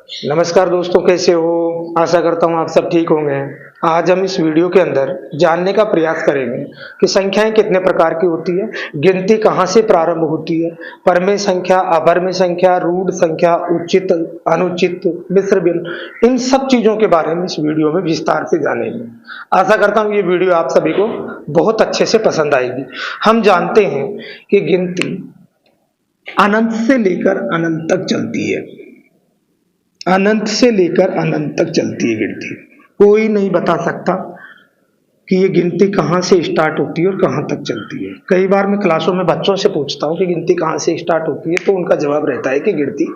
नमस्कार दोस्तों, कैसे हो? आशा करता हूँ आप सब ठीक होंगे। आज हम इस वीडियो के अंदर जानने का प्रयास करेंगे कि संख्याएं कितने प्रकार की होती है, गिनती कहाँ से प्रारंभ होती है, परमेय संख्या, अपरमेय संख्या, रूढ़ संख्या, उचित, अनुचित, मिश्र भिन्न, इन सब चीजों के बारे में इस वीडियो में विस्तार से जानेंगे। आशा करता हूँ ये वीडियो आप सभी को बहुत अच्छे से पसंद आएगी। हम जानते हैं कि गिनती अनंत से लेकर अनंत तक चलती है। अनंत से लेकर अनंत तक चलती है गिनती। कोई नहीं बता सकता कि ये गिनती कहाँ से स्टार्ट होती है और कहाँ तक चलती है। कई बार मैं क्लासों में बच्चों से पूछता हूँ कि गिनती कहाँ से स्टार्ट होती है, तो उनका जवाब रहता है कि गिनती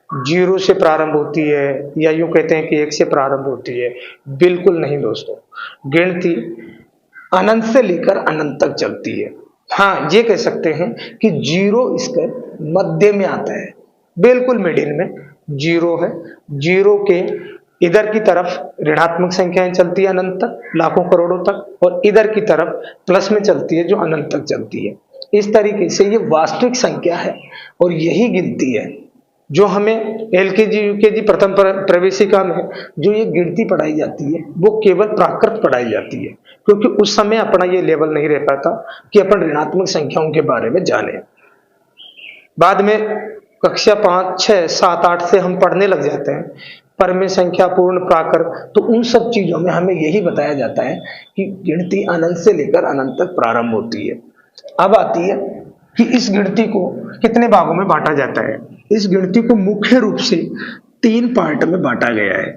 0 से प्रारंभ होती है, या यूं कहते हैं कि 1 से प्रारंभ होती है। बिल्कुल नहीं दोस्तों, गिनती अनंत से लेकर अनंत तक चलती है। हाँ, ये कह सकते हैं कि 0 इसके मध्य में आता है, बिल्कुल मिडिल में 0 है। 0 के इधर की तरफ ऋणात्मक संख्याएं चलती है अनंत तक, लाखों करोड़ों तक, और इधर की तरफ प्लस में चलती है जो अनंत तक चलती है। इस तरीके से ये वास्तविक संख्या है और यही गिनती है जो हमें एलकेजी यूकेजी प्रथम प्रवेशिका में जो ये गिनती पढ़ाई जाती है वो केवल प्राकृत पढ़ाई जाती है, क्योंकि उस समय अपना ये लेवल नहीं रह पाता कि अपन ऋणात्मक संख्याओं के बारे में जाने। बाद में कक्षा 5, 6, 7, 8 से हम पढ़ने लग जाते हैं परमेय संख्या, पूर्ण, प्राकृत, तो उन सब चीजों में हमें यही बताया जाता है कि गिनती अनंत से लेकर अनंत तक प्रारंभ होती है। अब आती है कि इस गिनती को कितने भागों में बांटा जाता है। इस गिनती को मुख्य रूप से 3 पार्ट में बांटा गया है।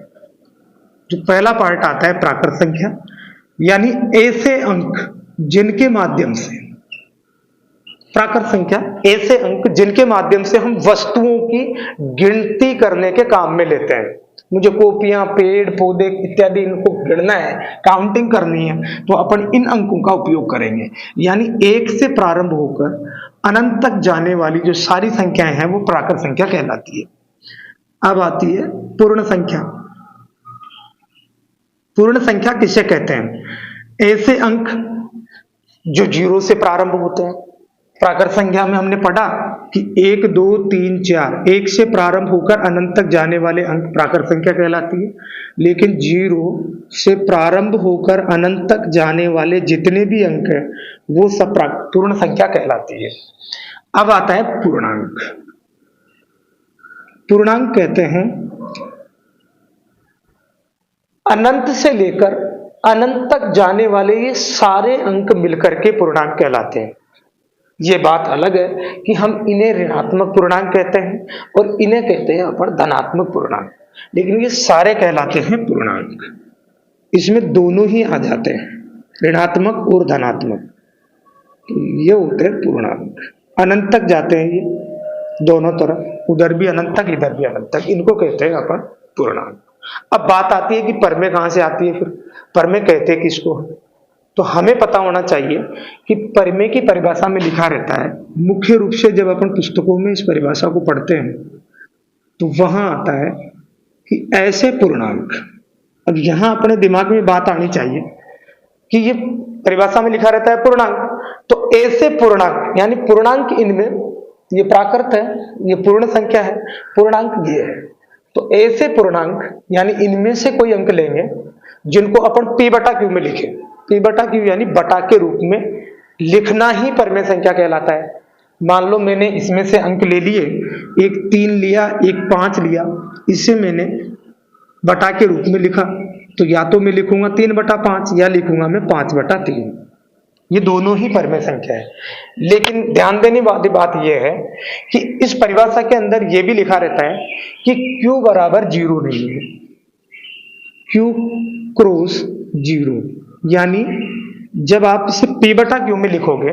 जो पहला पार्ट आता है प्राकृत संख्या, यानी ऐसे अंक जिनके माध्यम से, प्राकृत संख्या ऐसे अंक जिनके माध्यम से हम वस्तुओं की गिनती करने के काम में लेते हैं। मुझे कॉपियां, पेड़ पौधे इत्यादि इनको गिनना है, काउंटिंग करनी है, तो अपन इन अंकों का उपयोग करेंगे। यानी 1 से प्रारंभ होकर अनंत तक जाने वाली जो सारी संख्याएं हैं वो प्राकृत संख्या कहलाती है। अब आती है पूर्ण संख्या। पूर्ण संख्या किसे कहते हैं? ऐसे अंक जो 0 से प्रारंभ होते हैं। प्राकृत संख्या में हमने पढ़ा कि 1, 2, 3, 4, 1 से प्रारंभ होकर अनंत तक जाने वाले अंक प्राकृत संख्या कहलाती है। लेकिन 0 से प्रारंभ होकर अनंत तक जाने वाले जितने भी अंक हैं वो सब पूर्ण संख्या कहलाती है। अब आता है पूर्णांक। पूर्णांक कहते हैं अनंत से लेकर अनंत तक जाने वाले ये सारे अंक मिलकर के पूर्णांक कहलाते हैं। ये बात अलग है कि हम इन्हें ऋणात्मक पूर्णांक कहते हैं और इन्हें कहते हैं अपन धनात्मक पूर्णांक, लेकिन ये सारे कहलाते हैं पूर्णांक। इसमें दोनों ही आ जाते हैं, ऋणात्मक और धनात्मक, ये होते हैं पूर्णांक। अनंत तक जाते हैं ये दोनों तरफ, उधर भी अनंत तक इधर भी अनंत तक, इनको कहते हैं अपन पूर्णांक। अब बात आती है कि परमेय कहां से आती है। फिर परमेय कहते हैं किसको? तो हमें पता होना चाहिए कि परमेय की परिभाषा में लिखा रहता है, मुख्य रूप से जब अपन पुस्तकों में इस परिभाषा को पढ़ते हैं तो वहां आता है कि ऐसे पूर्णांक। अब यहां अपने दिमाग में बात आनी चाहिए कि ये परिभाषा में लिखा रहता है पूर्णांक, तो ऐसे पूर्णांक यानी पूर्णांक इनमें, ये प्राकृत है, ये पूर्ण संख्या है, पूर्णांक ये है। तो ऐसे पूर्णांक यानी इनमें से कोई अंक लेंगे जिनको अपन p/q में लिखें। p/q यानी बटा के रूप में लिखना ही परमेय संख्या कहलाता है। मान लो मैंने इसमें से अंक ले लिए, एक 3 लिया, एक 5 लिया, इसे मैंने बटा के रूप में लिखा, तो या तो मैं लिखूंगा 3/5 या लिखूंगा मैं 5/3। ये दोनों ही परमेय संख्या है। लेकिन ध्यान देने वाली बात यह है कि इस परिभाषा के अंदर यह भी लिखा रहता है कि q बराबर 0 नहीं है। q क्रॉस 0, यानी जब आप इसे p/q में लिखोगे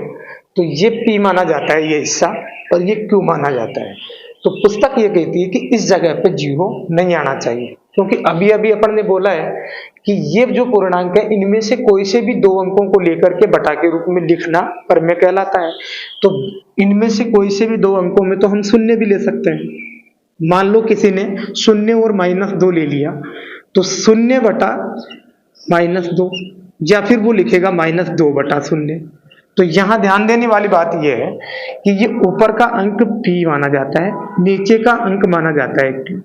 तो ये p माना जाता है ये हिस्सा, और ये q माना जाता है। तो पुस्तक ये कहती है कि इस जगह पे 0 नहीं आना चाहिए, क्योंकि अभी अभी अपन ने बोला है कि ये जो पूर्णांक है इनमें से कोई से भी 2 अंकों को लेकर के बटा के रूप में लिखना परमेय कहलाता है। तो इनमें से कोई से भी 2 अंकों में तो हम शून्य भी ले सकते हैं। मान लो किसी ने 0 और -2 ले लिया, तो 0/-2, या फिर वो लिखेगा -2/0। तो यहां ध्यान देने वाली बात यह है कि ये ऊपर का अंक p माना जाता है, नीचे का अंक माना जाता है q।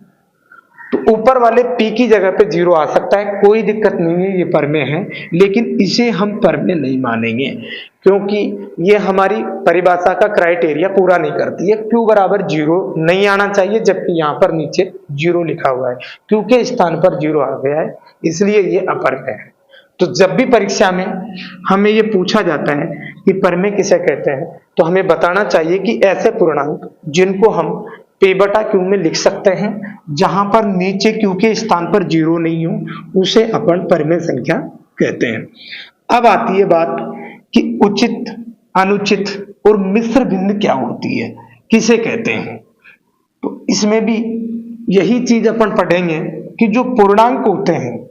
तो ऊपर वाले p की जगह पे 0 आ सकता है, कोई दिक्कत नहीं है, ये परमेय है, लेकिन इसे हम परमेय नहीं मानेंगे क्योंकि ये हमारी परिभाषा का क्राइटेरिया पूरा नहीं करती है। q बराबर 0 नहीं आना चाहिए, जबकि यहाँ पर नीचे 0 लिखा हुआ है, q के स्थान पर 0 आ गया है, इसलिए ये अपर्मेय है। तो जब भी परीक्षा में हमें ये पूछा जाता है कि परमेय किसे कहते हैं, तो हमें बताना चाहिए कि ऐसे पूर्णांक जिनको हम p बटा q में लिख सकते हैं, जहां पर नीचे q के स्थान पर 0 नहीं हो, उसे अपन परमेय संख्या कहते हैं। अब आती है बात कि उचित, अनुचित और मिश्र भिन्न क्या होती है, किसे कहते हैं। तो इसमें भी यही चीज अपन पढ़ेंगे कि जो पूर्णांक होते हैं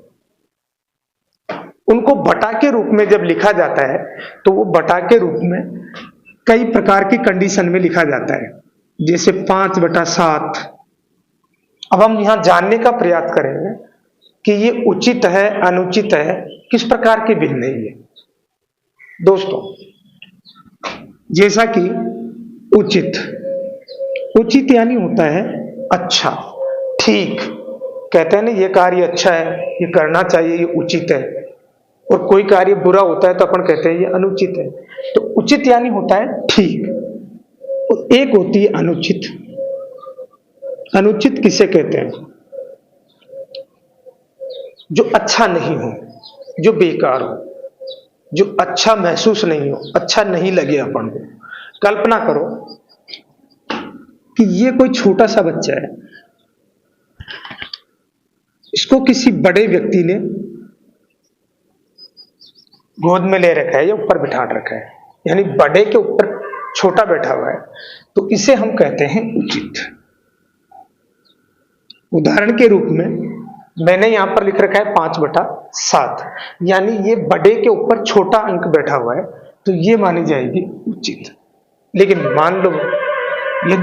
उनको बटा के रूप में जब लिखा जाता है तो वो बटा के रूप में कई प्रकार की कंडीशन में लिखा जाता है, जैसे 5/7। अब हम यहां जानने का प्रयास करेंगे कि ये उचित है, अनुचित है, किस प्रकार के भिन्न है ये। दोस्तों, जैसा कि उचित, उचित यानी होता है अच्छा, ठीक, कहते हैं ना ये कार्य अच्छा है, ये करना चाहिए, ये उचित है, और कोई कार्य बुरा होता है तो अपन कहते हैं ये अनुचित है। तो उचित यानी होता है ठीक, और एक होती है अनुचित। अनुचित किसे कहते हैं? जो अच्छा नहीं हो, जो बेकार हो, जो अच्छा महसूस नहीं हो, अच्छा नहीं लगे अपन को। कल्पना करो कि ये कोई छोटा सा बच्चा है, इसको किसी बड़े व्यक्ति ने गोद में ले रखा है या ऊपर बिठा रखा है, यानी बड़े के ऊपर छोटा बैठा हुआ है, तो इसे हम कहते हैं उचित। उदाहरण के रूप में मैंने यहां पर लिख रखा है 5/7, यानी ये बड़े के ऊपर छोटा अंक बैठा हुआ है, तो ये मानी जाएगी उचित। लेकिन मान लो यदि